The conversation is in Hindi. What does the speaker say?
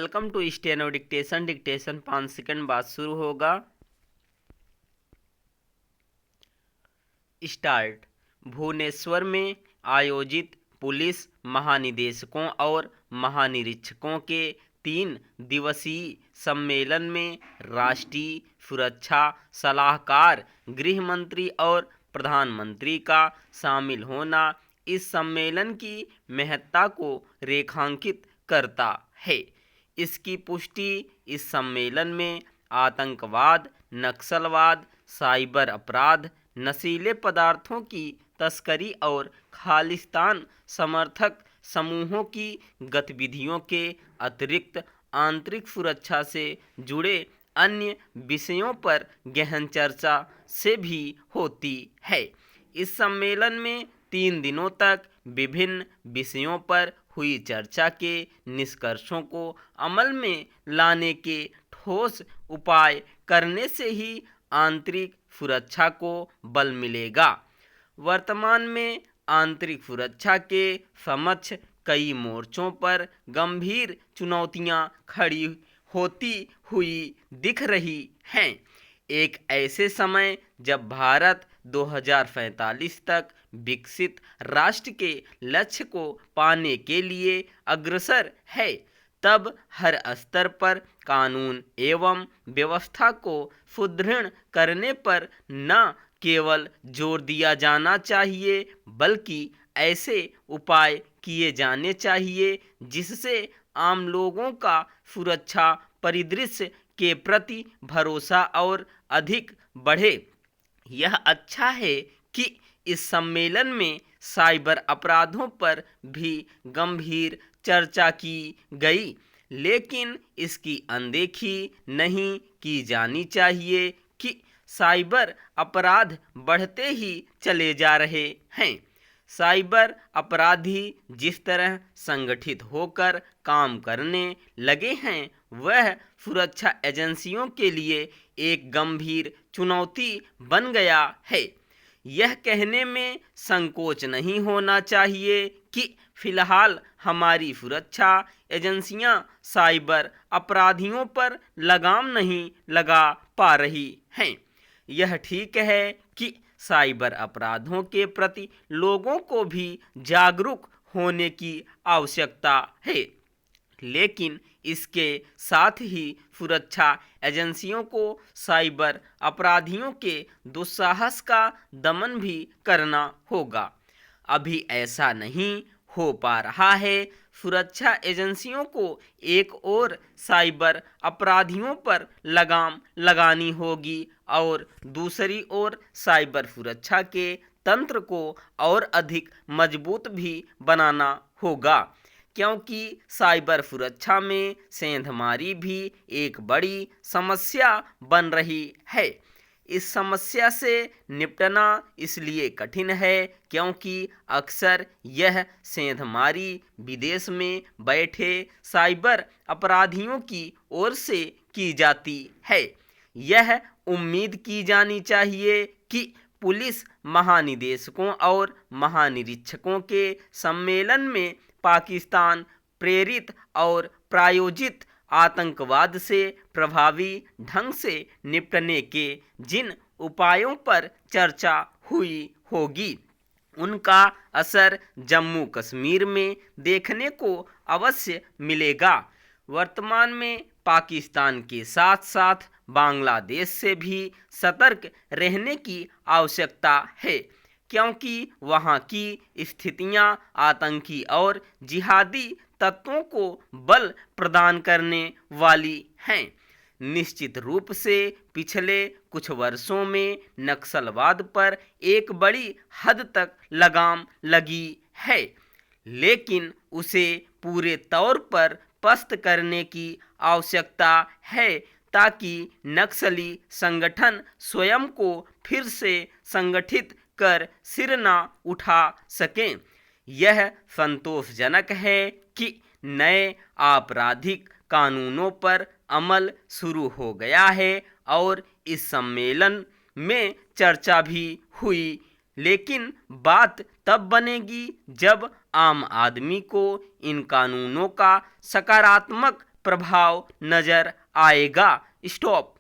Welcome to steno dictation. Dictation 5 second बाद शुरू होगा। स्टार्ट। भुवनेश्वर में आयोजित पुलिस महानिदेशकों और महानिरीक्षकों के 3 दिवसीय सम्मेलन में राष्ट्रीय सुरक्षा सलाहकार, गृह मंत्री और प्रधानमंत्री का शामिल होना इस सम्मेलन की महत्ता को रेखांकित करता है। इसकी पुष्टि इस सम्मेलन में आतंकवाद, नक्सलवाद, साइबर अपराध, नशीले पदार्थों की तस्करी और खालिस्तान समर्थक समूहों की गतिविधियों के अतिरिक्त आंतरिक सुरक्षा से जुड़े अन्य विषयों पर गहन चर्चा से भी होती है। इस सम्मेलन में 3 दिनों तक विभिन्न विषयों पर हुई चर्चा के निष्कर्षों को अमल में लाने के ठोस उपाय करने से ही आंतरिक सुरक्षा को बल मिलेगा। वर्तमान में आंतरिक सुरक्षा के समक्ष कई मोर्चों पर गंभीर चुनौतियां खड़ी होती हुई दिख रही हैं। एक ऐसे समय जब भारत 2045 तक विकसित राष्ट्र के लक्ष्य को पाने के लिए अग्रसर है, तब हर स्तर पर कानून एवं व्यवस्था को सुदृढ़ करने पर न केवल जोर दिया जाना चाहिए, बल्कि ऐसे उपाय किए जाने चाहिए जिससे आम लोगों का सुरक्षा परिदृश्य के प्रति भरोसा और अधिक बढ़े। यह अच्छा है कि इस सम्मेलन में साइबर अपराधों पर भी गंभीर चर्चा की गई, लेकिन इसकी अनदेखी नहीं की जानी चाहिए कि साइबर अपराध बढ़ते ही चले जा रहे हैं। साइबर अपराधी जिस तरह संगठित होकर काम करने लगे हैं, वह सुरक्षा एजेंसियों के लिए एक गंभीर चुनौती बन गया है। यह कहने में संकोच नहीं होना चाहिए कि फिलहाल हमारी सुरक्षा एजेंसियां साइबर अपराधियों पर लगाम नहीं लगा पा रही हैं। यह ठीक है कि साइबर अपराधों के प्रति लोगों को भी जागरूक होने की आवश्यकता है, लेकिन इसके साथ ही सुरक्षा एजेंसियों को साइबर अपराधियों के दुस्साहस का दमन भी करना होगा। अभी ऐसा नहीं हो पा रहा है। सुरक्षा एजेंसियों को एक ओर साइबर अपराधियों पर लगाम लगानी होगी और दूसरी ओर साइबर सुरक्षा के तंत्र को और अधिक मजबूत भी बनाना होगा, क्योंकि साइबर सुरक्षा में सेंधमारी भी एक बड़ी समस्या बन रही है। इस समस्या से निपटना इसलिए कठिन है क्योंकि अक्सर यह सेंधमारी विदेश में बैठे साइबर अपराधियों की ओर से की जाती है। यह उम्मीद की जानी चाहिए कि पुलिस महानिदेशकों और महानिरीक्षकों के सम्मेलन में पाकिस्तान प्रेरित और प्रायोजित आतंकवाद से प्रभावी ढंग से निपटने के जिन उपायों पर चर्चा हुई होगी, उनका असर जम्मू कश्मीर में देखने को अवश्य मिलेगा। वर्तमान में पाकिस्तान के साथ साथ बांग्लादेश से भी सतर्क रहने की आवश्यकता है, क्योंकि वहां की स्थितियां आतंकी और जिहादी तत्वों को बल प्रदान करने वाली हैं। निश्चित रूप से पिछले कुछ वर्षों में नक्सलवाद पर एक बड़ी हद तक लगाम लगी है, लेकिन उसे पूरे तौर पर पस्त करने की आवश्यकता है ताकि नक्सली संगठन स्वयं को फिर से संगठित कर सिर न उठा सकें। यह संतोषजनक है कि नए आपराधिक कानूनों पर अमल शुरू हो गया है और इस सम्मेलन में चर्चा भी हुई, लेकिन बात तब बनेगी जब आम आदमी को इन कानूनों का सकारात्मक प्रभाव नजर आएगा। स्टॉप।